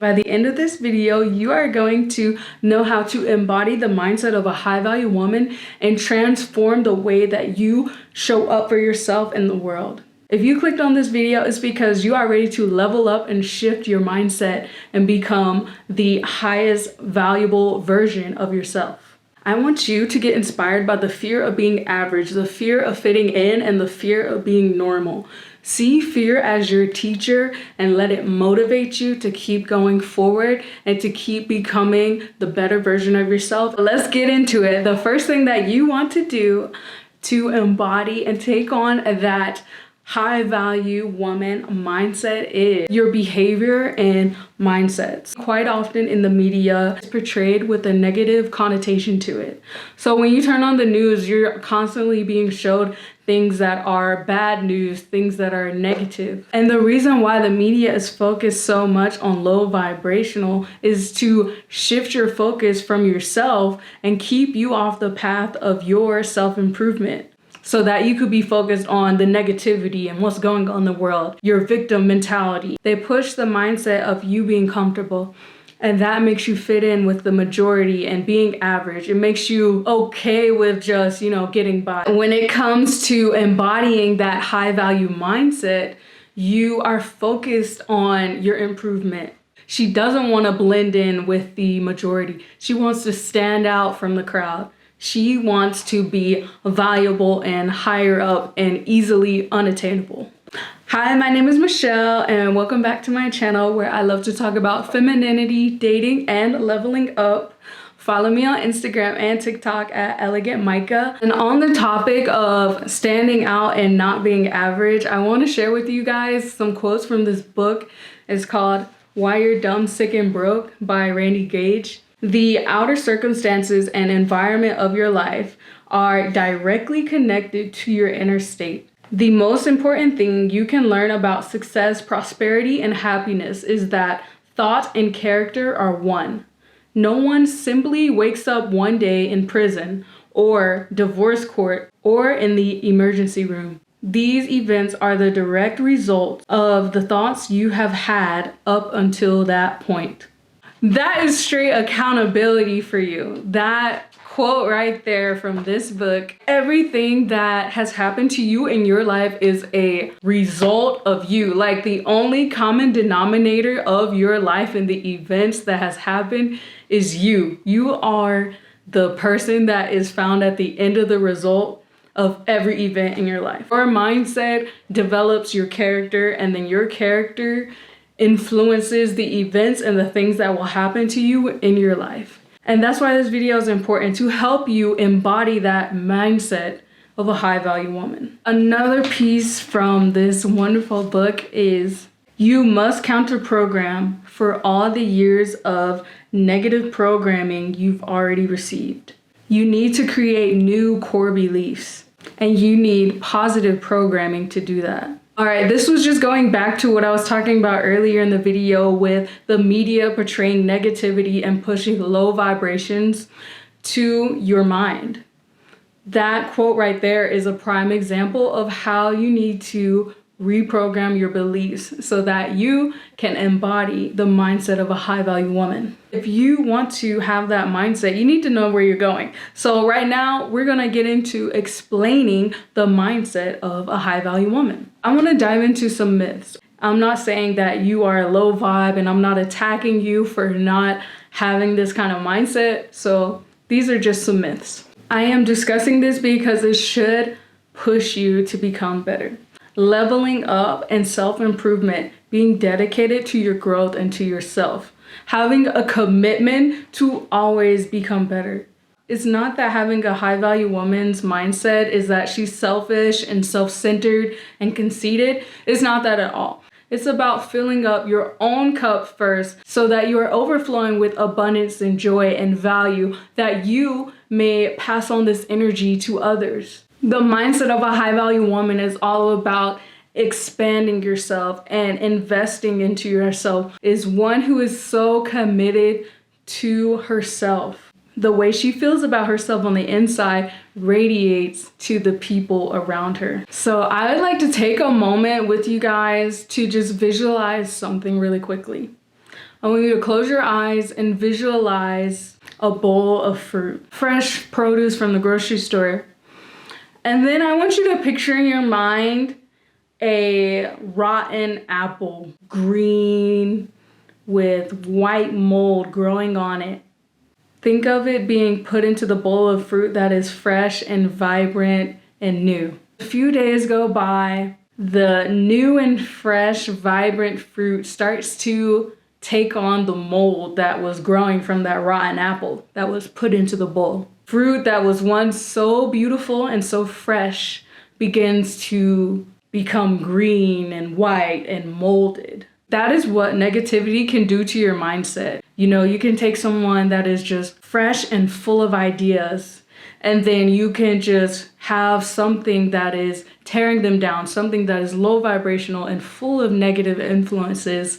By the end of this video, you are going to know how to embody the mindset of a high-value woman and transform the way that you show up for yourself in the world. If you clicked on this video, it's because you are ready to level up and shift your mindset and become the highest valuable version of yourself. I want you to get inspired by the fear of being average, the fear of fitting in, and the fear of being normal. See fear as your teacher and let it motivate you to keep going forward and to keep becoming the better version of yourself. Let's get into it. The first thing that you want to do to embody and take on that high value woman mindset is your behavior and mindsets. Quite often in the media, it's portrayed with a negative connotation to it. So when you turn on the news, you're constantly being showed things that are bad news, things that are negative. And the reason why the media is focused so much on low vibrational is to shift your focus from yourself and keep you off the path of your self-improvement, so that you could be focused on the negativity and what's going on in the world, your victim mentality. They push the mindset of you being comfortable, and that makes you fit in with the majority and being average. It makes you okay with just, getting by. When it comes to embodying that high value mindset, you are focused on your improvement. She doesn't want to blend in with the majority. She wants to stand out from the crowd. She wants to be valuable and higher up and easily unattainable. Hi, my name is Michelle and welcome back to my channel where I love to talk about femininity, dating, and leveling up. Follow me on Instagram and TikTok at Elegant Micah. And on the topic of standing out and not being average, I want to share with you guys some quotes from this book. It's called Why You're Dumb, Sick, and Broke by Randy Gage. The outer circumstances and environment of your life are directly connected to your inner state. The most important thing you can learn about success, prosperity, and happiness is that thought and character are one. No one simply wakes up one day in prison or divorce court or in the emergency room. These events are the direct result of the thoughts you have had up until that point. That is straight accountability for you. That quote right there from this book, everything that has happened to you in your life is a result of you. Like the only common denominator of your life and the events that has happened is you. You are the person that is found at the end of the result of every event in your life. Your mindset develops your character, and then your character influences the events and the things that will happen to you in your life. And that's why this video is important, to help you embody that mindset of a high value woman. Another piece from this wonderful book is you must counter program for all the years of negative programming you've already received. You need to create new core beliefs, and you need positive programming to do that. All right, this was just going back to what I was talking about earlier in the video with the media portraying negativity and pushing low vibrations to your mind. That quote right there is a prime example of how you need to reprogram your beliefs so that you can embody the mindset of a high value woman. If you want to have that mindset, you need to know where you're going. So right now we're going to get into explaining the mindset of a high value woman. I want to dive into some myths. I'm not saying that you are a low vibe, and I'm not attacking you for not having this kind of mindset. So these are just some myths. I am discussing this because it should push you to become better. Leveling up and self-improvement, being dedicated to your growth and to yourself, having a commitment to always become better. It's not that having a high value woman's mindset is that she's selfish and self-centered and conceited. It's not that at all. It's about filling up your own cup first so that you are overflowing with abundance and joy and value, that you may pass on this energy to others. The mindset of a high value woman is all about expanding yourself and investing into yourself. Is one who is so committed to herself. The way she feels about herself on the inside radiates to the people around her. So I would like to take a moment with you guys to just visualize something really quickly. I want you to close your eyes and visualize a bowl of fruit, fresh produce from the grocery store. And then I want you to picture in your mind a rotten apple, green with white mold growing on it. Think of it being put into the bowl of fruit that is fresh and vibrant and new. A few days go by, the new and fresh, vibrant fruit starts to take on the mold that was growing from that rotten apple that was put into the bowl. Fruit that was once so beautiful and so fresh begins to become green and white and molded. That is what negativity can do to your mindset. You can take someone that is just fresh and full of ideas, and then you can just have something that is tearing them down, something that is low vibrational and full of negative influences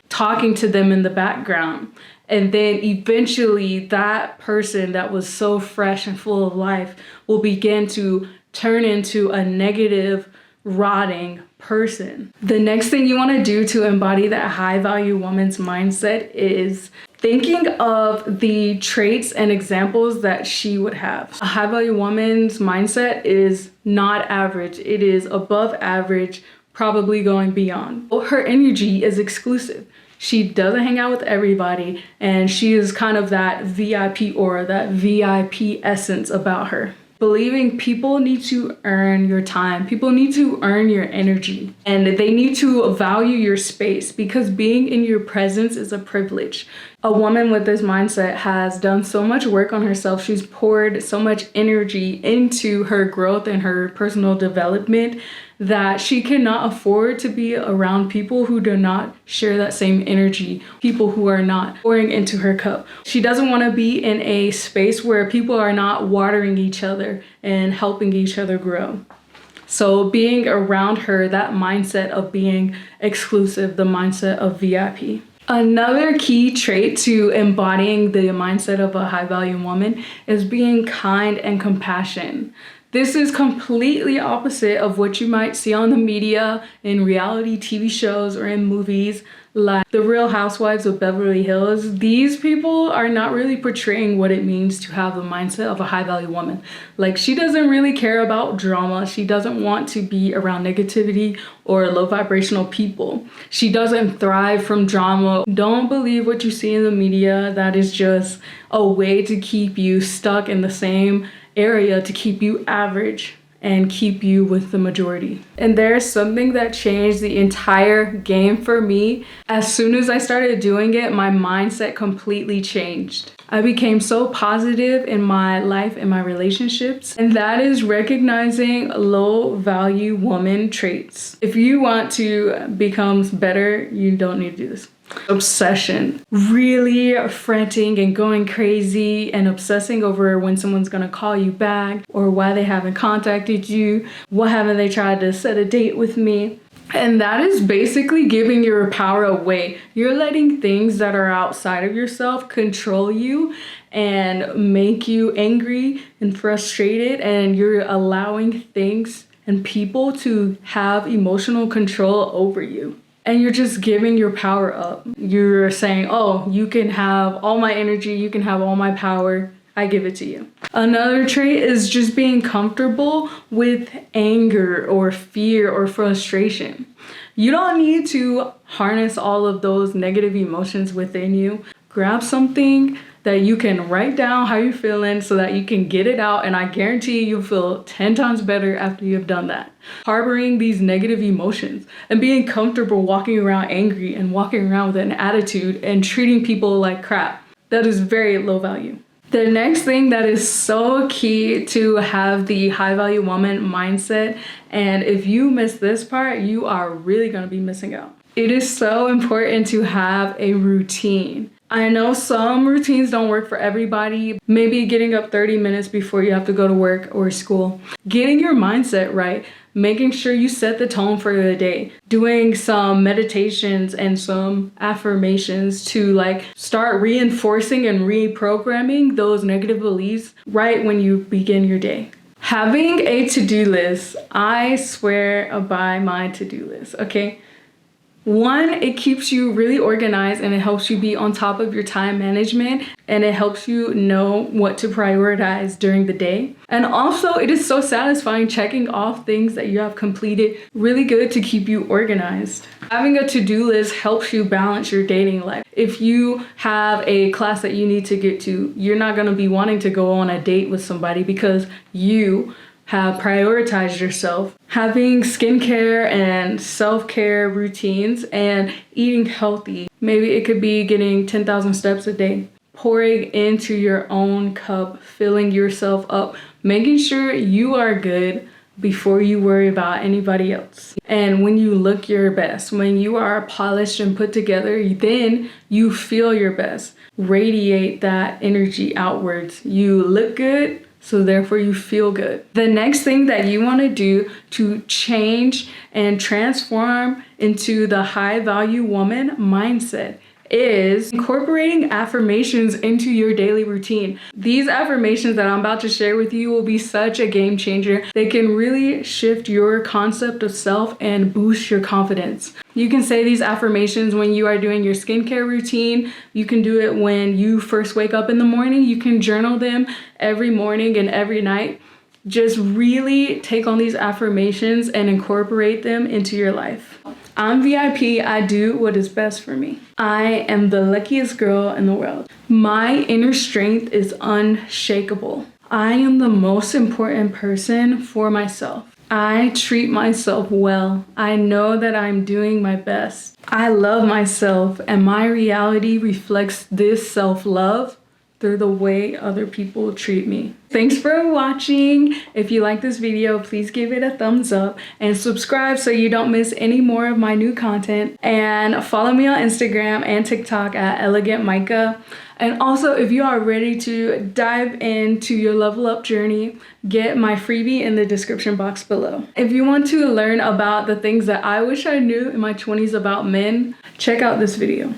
talking to them in the background. And then eventually that person that was so fresh and full of life will begin to turn into a negative, rotting person. The next thing you want to do to embody that high value woman's mindset is thinking of the traits and examples that she would have. A high value woman's mindset is not average. It is above average, probably going beyond. Her energy is exclusive. She doesn't hang out with everybody, and she is kind of that VIP aura, that VIP essence about her. Believing people need to earn your time. People need to earn your energy, and they need to value your space because being in your presence is a privilege. A woman with this mindset has done so much work on herself. She's poured so much energy into her growth and her personal development that she cannot afford to be around people who do not share that same energy, people who are not pouring into her cup. She doesn't want to be in a space where people are not watering each other and helping each other grow. So being around her, that mindset of being exclusive, the mindset of VIP. Another key trait to embodying the mindset of a high value woman is being kind and compassionate. This is completely opposite of what you might see on the media, in reality TV shows, or in movies like The Real Housewives of Beverly Hills. These people are not really portraying what it means to have the mindset of a high value woman. Like, she doesn't really care about drama. She doesn't want to be around negativity or low vibrational people. She doesn't thrive from drama. Don't believe what you see in the media. That is just a way to keep you stuck in the same area, to keep you average and keep you with the majority. And there's something that changed the entire game for me. As soon as I started doing it, my mindset completely changed. I became so positive in my life and my relationships, and that is recognizing low value woman traits. If you want to become better, you don't need to do this. Obsession, really fretting and going crazy and obsessing over when someone's gonna call you back, or why they haven't contacted you, why haven't they tried to set a date with me. And that is basically giving your power away. You're letting things that are outside of yourself control you and make you angry and frustrated, and you're allowing things and people to have emotional control over you. And you're just giving your power up. You're saying, oh, you can have all my energy, you can have all my power, I give it to you. Another trait is just being comfortable with anger or fear or frustration. You don't need to harness all of those negative emotions within you. Grab something that you can write down how you're feeling so that you can get it out, and I guarantee you'll feel 10 times better after you've done that. Harboring these negative emotions and being comfortable walking around angry and walking around with an attitude and treating people like crap, that is very low value. The next thing that is so key to have the high value woman mindset, and if you miss this part, you are really going to be missing out. It is so important to have a routine. I know some routines don't work for everybody. Maybe getting up 30 minutes before you have to go to work or school. Getting your mindset right, making sure you set the tone for the day. Doing some meditations and some affirmations to start reinforcing and reprogramming those negative beliefs right when you begin your day. Having a to-do list. I swear by my to-do list, okay? One, it keeps you really organized and it helps you be on top of your time management, and it helps you know what to prioritize during the day. And also, it is so satisfying checking off things that you have completed. Really good to keep you organized. Having a to-do list helps you balance your dating life. If you have a class that you need to get to, you're not going to be wanting to go on a date with somebody because you have prioritized yourself. Having skincare and self-care routines and eating healthy. Maybe it could be getting 10,000 steps a day. Pouring into your own cup, filling yourself up, making sure you are good before you worry about anybody else. And when you look your best, when you are polished and put together, then you feel your best. Radiate that energy outwards. You look good, so therefore you feel good. The next thing that you want to do to change and transform into the high value woman mindset is incorporating affirmations into your daily routine. These affirmations that I'm about to share with you will be such a game changer. They can really shift your concept of self and boost your confidence. You can say these affirmations when you are doing your skincare routine. You can do it when you first wake up in the morning. You can journal them every morning and every night. Just really take on these affirmations and incorporate them into your life. I'm VIP, I do what is best for me. I am the luckiest girl in the world. My inner strength is unshakable. I am the most important person for myself. I treat myself well. I know that I'm doing my best. I love myself, and my reality reflects this self-love through the way other people treat me. Thanks for watching. If you like this video, please give it a thumbs up and subscribe so you don't miss any more of my new content. And follow me on Instagram and TikTok at Elegant Micah. And also, if you are ready to dive into your level up journey, get my freebie in the description box below. If you want to learn about the things that I wish I knew in my 20s about men, check out this video.